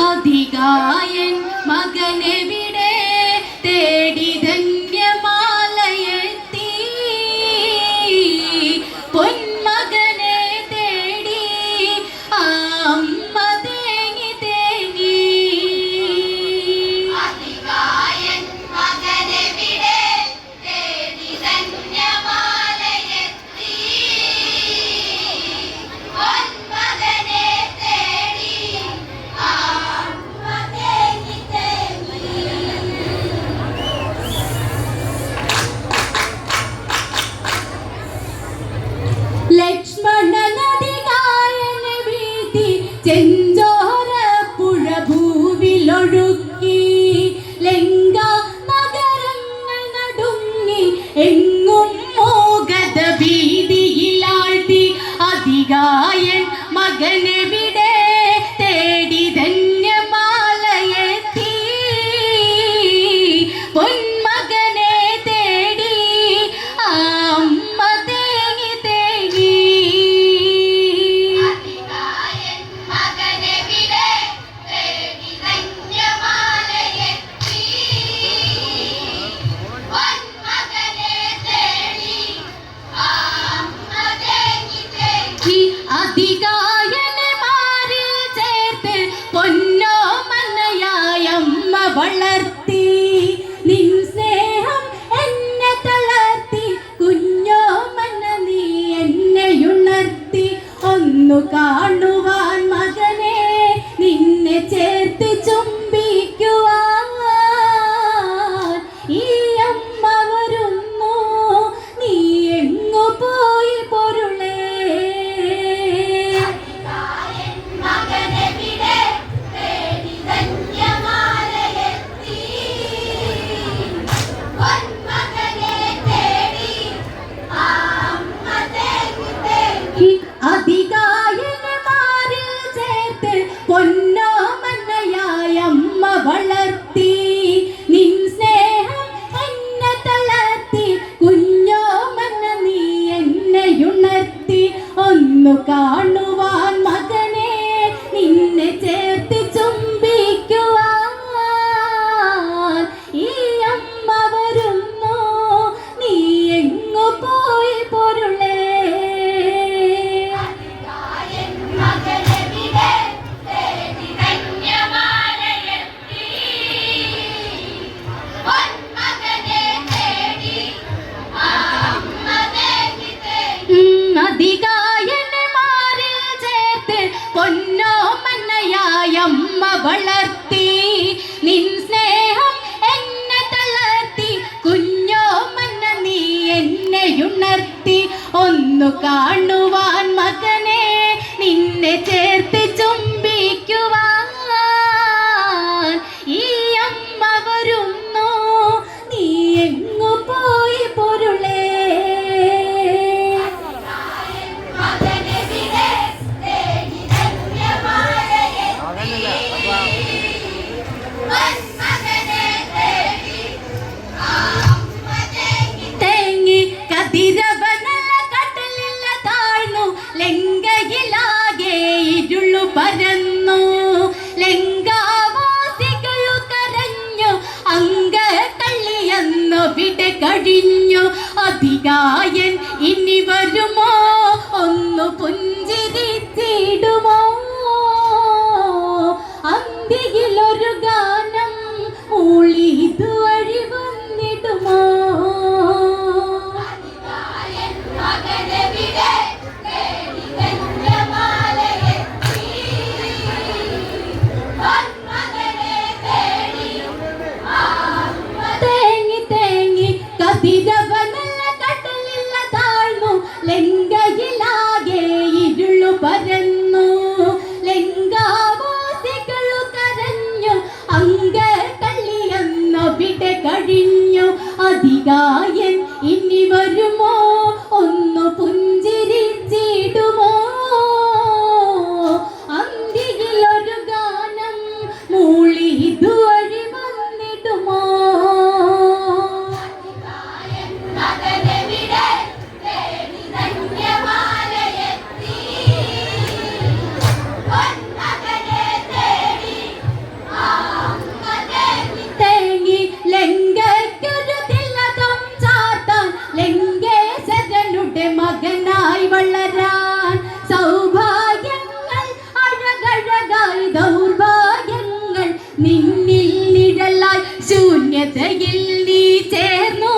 അധികായൻ മകനെവിടെ തേടി ധന്യമാലയെത്തി പൊന്മകനെ തേടി അമ്മ തേങ്ങി തേങ്ങി അധികായൻ മകനെവിടെ തേടി ധന്യമാലയെത്തി പൊന്മകനെ തേടി അമ്മ തേങ്ങി തേങ്ങി. ലക്ഷ്മണനധികായനെ വീഴ്ത്തി ചെഞ്ചോര പുഴ ഭൂവിലൊഴുക്കി ലങ്കാ നഗരങ്ങൾ നടുങ്ങി എങ്ങും മോഗത ഭീതിയിലാഴ്ത്തി അധികായൻ മകനെവിടെ തേടി ധന്യമാലയെത്തി പൊന്മകനെ തേടി അമ്മ തേങ്ങി തേങ്ങി അധികായൻ മകനെവിടെ തേടി ധന്യമാലയെത്തി പൊന്മകനെ തേടി അമ്മ തേങ്ങി തേങ്ങി. അധികായനെ മാറിൽ ചേർത്ത് പൊന്നോമനയായ അമ്മ വളർത്തി നിൻ സ്നേഹം എന്നെ തളർത്തി കുഞ്ഞോമന നീ എന്നെ ഉണർത്തി ഒന്നു കാണുവാൻ മകനെ നിന്നെ ചേർത്ത് ചുംബിക്കുവാൻ ഈ അമ്മ വരുന്നു നീ എങ്ങു പോയി പൊരുളേ അധികായൻ മകനെവിടെ തേടി ധന്യമാലയെത്തി പൊന്മകനെ തേടി അമ്മ തേങ്ങി തേങ്ങി. അധികായനെ മാറിൽ ചേർത്ത് പൊന്നോമനയായ അമ്മ വളർത്തി നിൻ സ്നേഹം എന്നെ തളർത്തി കുഞ്ഞോമന നീ എന്നെ ഉണർത്തി ഒന്നു കാണുവാൻ മകനെ നിന്നെ ചേർത്ത് ചുംബിക്കുവാൻ ഈ അമ്മ വരുന്നു നീ എങ്ങു പോയി പൊരുളേ അധികായൻ മകനെവിടെ തേടി ധന്യമാലയെത്തി പൊന്മകനെ തേടി അമ്മ തേങ്ങി തേങ്ങി. അധികായനെ മാറിൽ ചേർത്ത് പൊന്നോമനയായ അമ്മ വളർത്തി നിൻ സ്നേഹം എന്നെ തളർത്തി കുഞ്ഞോമന നീ എന്നെ ഉണർത്തി ഒന്നു കാണുവാൻ മകനെ നിന്നെ ചേർത്ത് ചുംബിക്കുവാൻ ഈ അമ്മ വരുന്നു നീ എങ്ങു പോയി പൊരുളേ മകനെവിടെ തേടി ധന്യമാലയെത്തി പൊന്മകനെ തേടി അമ്മ തേങ്ങി തേങ്ങി കതിരവനല്ല കടലില്ല താഴ്ന്നു ലങ്കയിലാകെ ഇരുളു പരന്നു ലങ്കാവാസികളു കരഞ്ഞു അങ്കക്കള്ളിയെന്നു വിട കഴിഞ്ഞു അധികായൻ ഇനി വരുമോ ഒന്നു പുഞ്ചിരിച്ചിടുമോ അന്തിയിലൊരു ഗാനം മൂളി ഇതുവഴി വന്നിടുമോ അധികായൻ മകനെവിടെ തേടി ധന്യമാലയെത്തി പൊന്മകനെ തേടി അമ്മ തേങ്ങി തേങ്ങി കതിരവനല്ല കടലില്ല താഴ്ന്നു ലങ്കയിലാകെ ഇരുളു പരന്നു ലങ്കാവാസികളു കരഞ്ഞു അങ്കക്കള്ളിയെന്നു വിട കഴിഞ്ഞു അധികായൻ ഇനി വരുമോ ഒന്നു പുഞ്ചിരിച്ചിടുമോ അന്തിയിലൊരു ഗാനം മൂളി ഇതുവഴി വന്നിടുമോ അധികായൻ മകനെവിടെ തേടി ധന്യമാലയെത്തി പൊന്മകനെ തേടി നിന്നിൽ നിഴലായി ശൂന്യതയിൽ നീ ചേർന്നു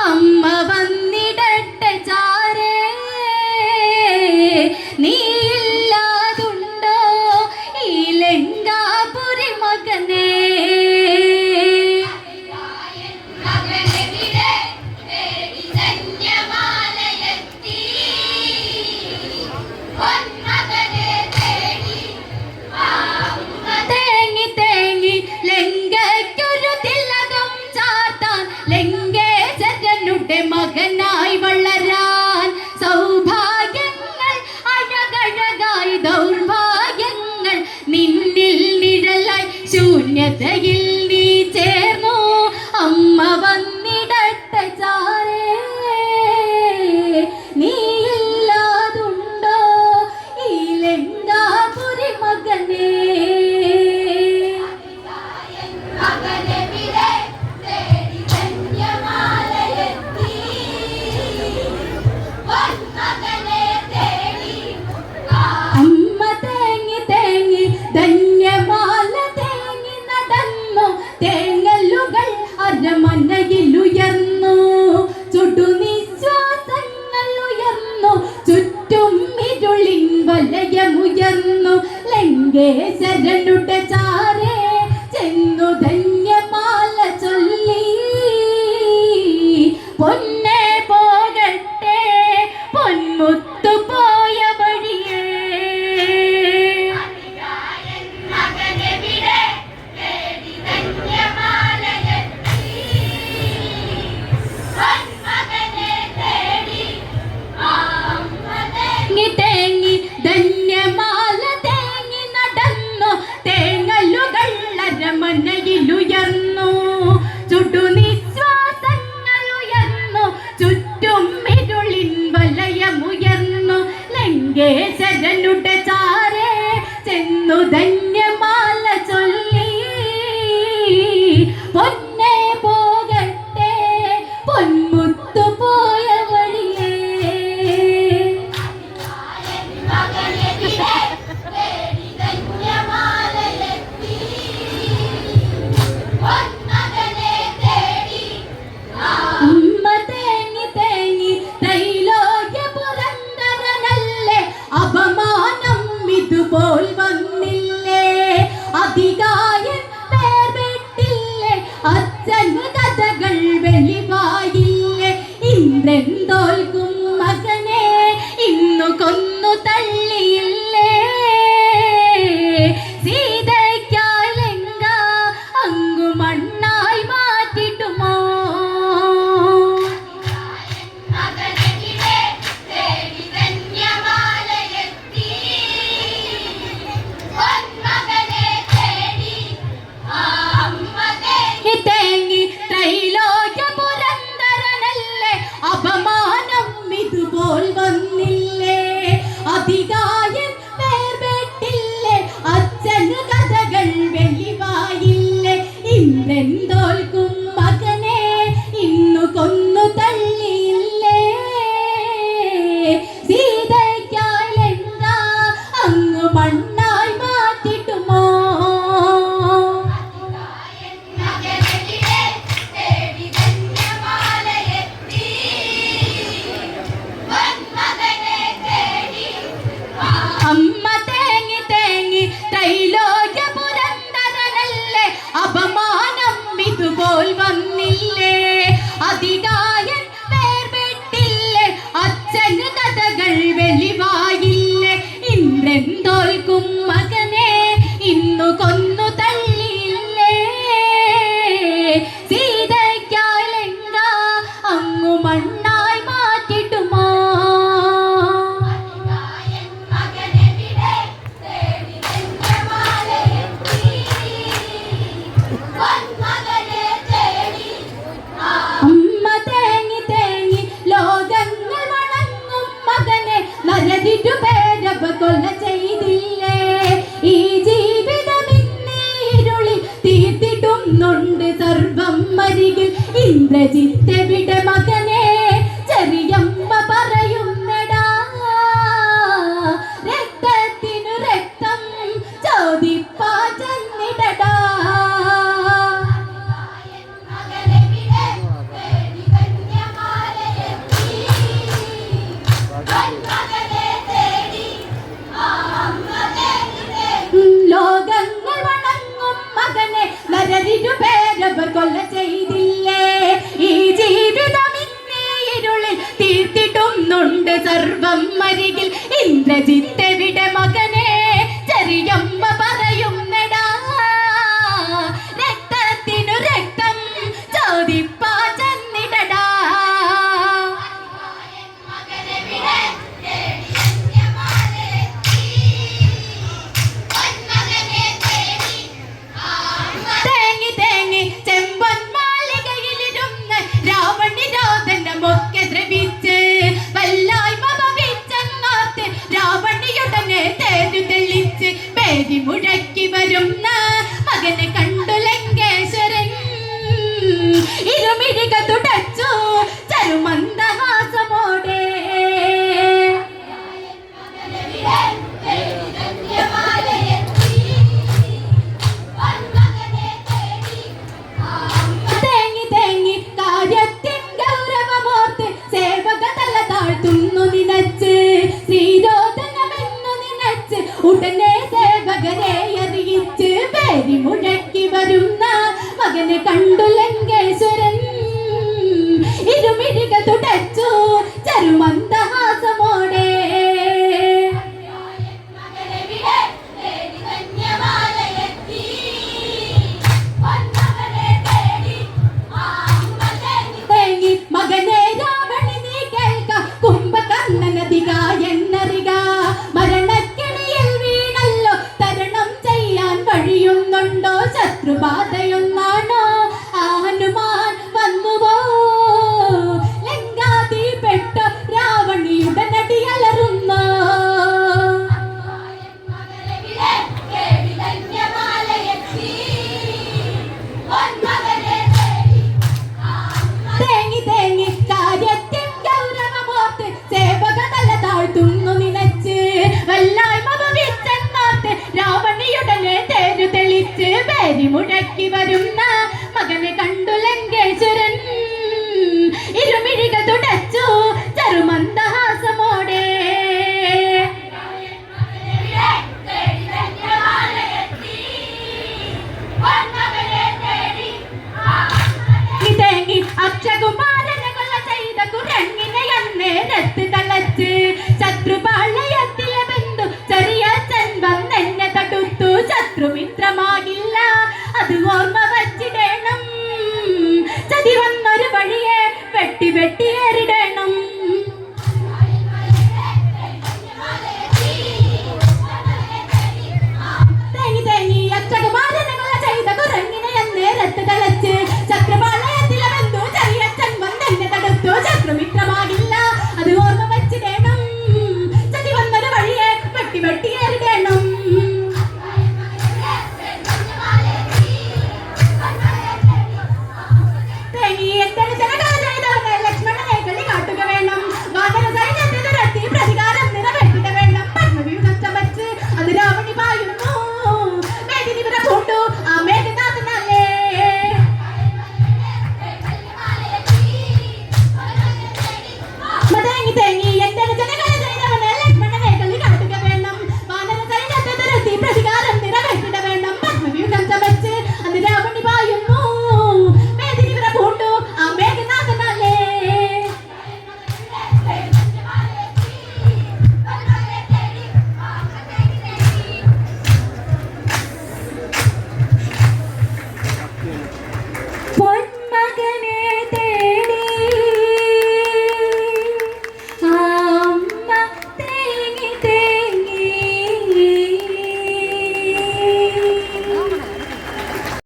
അമ്മ വന്നിടട്ടെ ചാരേ നീയില്ലാതുണ്ടോ ഈ ലങ്കാപുരി മകനേ മകനായി വളരാൻ സൗഭാഗ്യങ്ങൾ അഴകഴകായി ദൗർഭാഗ്യങ്ങൾ നിന്നിൽ നിഴലായി ശൂന്യതയിൽ നീ ചേർന്നു അമ്മ വന്നിടട്ടെ ചാരേ നീയില്ലാതുണ്ടോ ഈ ലങ്കാപുരി മകനേ മനയിലുയർന്നു ചുടുനിശ്വാസങ്ങൾ ഉയർന്നു ചുറ്റും ഇരുളിൻ വലയമുയർന്നു ലങ്കേശ്വരനുടെ ചാരേ ചെന്നു ധന്യമാല ചൊല്ലി പൊന്നെ പോകട്ടെ പൊന്മുത്തു പോയ വഴിയേ തേങ്ങി ധന്യമാല തേങ്ങി നടന്നു തേങ്ങലുകൾ അരമനയിലുയർന്നു ചുടുനിശ്വാസങ്ങൾ ഉയർന്നു ചുറ്റും ഇരുളിൻ വലയമുയർന്നു ലങ്കേശ്വരനുടെ ചാരേ ചെന്നു ധന്യമാല ചൊല്ലി പൊന്നെ പോകട്ടെ പൊന്മുത്തു പോയ വഴിയേ അമ്മ തേങ്ങി തേങ്ങി ത്രൈലോക്യ പുരന്തരനല്ലേ അപമാനം ഇതുപോൽ വന്നില്ലേ അധികായൻ പേർവിട്ടില്ലേ അച്ഛന് കഥകൾ വെളിവായില്ലേ ഇന്ദ്രൻ തോൽക്കും മകനെ ഇന്നു കൊന്നു തള്ളിയില്ലേ സീതയ്ക്കായി ലങ്ക അങ്ങു മണ്ണായി മാറ്റിടുമോ തേങ്ങി ത്രൈലോക്യ പുരന്തരനല്ലേ അപമാനം ഇതുപോൽ വന്നില്ലേ അധികായൻ പേർവിട്ടില്ലേ അച്ഛന് കഥകൾ വെളിവായില്ലേ ഇന്ദ്രൻ തോൽക്കും മകനെ ഇന്നു കൊന്നു തള്ളിയില്ലേ സീതയ്ക്കായി ലങ്ക അങ്ങു മണ്ണായി മാറ്റിടുമോ അമ്മ തേങ്ങി തേങ്ങി ത്രൈലോക്യ പുരന്തരനല്ലേ അപമാനം ഇതുപോൽ വന്നില്ലേ അധികായൻ പേർവിട്ടില്ലേ അച്ഛന് കഥകൾ വെളിവായില്ലേ ഇന്ദ്രൻ തോൽക്കും മകനെ ഇന്നു കൊന്നു തള്ളിയില്ലേ സീതയ്ക്കായി ലങ്ക അങ്ങു മണ്ണായി മാറ്റിടുമോ അമ്മ തേങ്ങി തേങ്ങി ലോകങ്ങൾ വണങ്ങും മകനെ നരതിരു പേരവ കൊല ചെയ്തില്ലേ ഈ ജീവിതം ഇന്നീരുളി തീർത്തിടുന്നുണ്ട് സർവം മരികിൽ ഇന്ദ്രജിത്തെവിടെ മകനെ ചെറിയമ്മ പറയുന്നടാ രക്തത്തിനു രക്തം ചോദിപ്പാ ചെന്നിടടാ പേരി മുഴക്കി വരുന്ന മകനെ കണ്ടു ലങ്കേശ്വരൻ ഇരുമിഴികൾ തുടച്ചു ചെറുമന്ദഹാസമോടെ മകനെവിടെ തേടി കന്യമാലയെത്തി പൊന്മകനെ തേടി ആ അമ്മ തേങ്ങി തേങ്ങി മകനെ രാവണി നീ കേൾക്ക കുംഭകർണനധിക എന്നറിക മരണക്കിണിയിൽ വീണല്ലോ തരണം ചെയ്യാൻ വഴിയുന്നുണ്ടോ ശത്രുബാധയൊന്നാണോ ആ ഹനുമാൻ വന്നുവോ ലങ്കാതിപ്പെട്ട രാവണിയുടെ നടിയലറുന്നു മകനെവിടെ തേടി കന്യമാലയെത്തി പൊന്മകനെ തേടി ആ അമ്മ തേങ്ങി തേങ്ങി കാര്യത്തിൽ ഗൗരവമോർത്ത് സേവക തല താഴ്ത്തുന്നു നിലച്ച് വല്ലായ്മ ഭവിച്ചെന്നോർത്ത് രാവണിയുടനെ തേരു തെളിച്ച് പേരി മുഴക്കി വരുന്ന മകനെ കണ്ടു ലങ്കേശ്വരൻ ഇരുമിഴികൾ തുടച്ചു ചെറുമന്ദഹാസമോടെ മകനെവിടെ തേടി കന്യമാലയെത്തി പൊന്മകനെ തേടി ആ അമ്മ തേങ്ങി അക്ഷകുമാരനെ കൊല ചെയ്ത കുരങ്ങിനെ അന്നേരത്ത് തളച്ച് ശത്രുപാളയത്തിലെ ബന്ധു ചെറിയ ചെൻപം എന്നെ തടുത്തു ശത്രുമിത്രമാകില്ല അത് ഓർമ്മ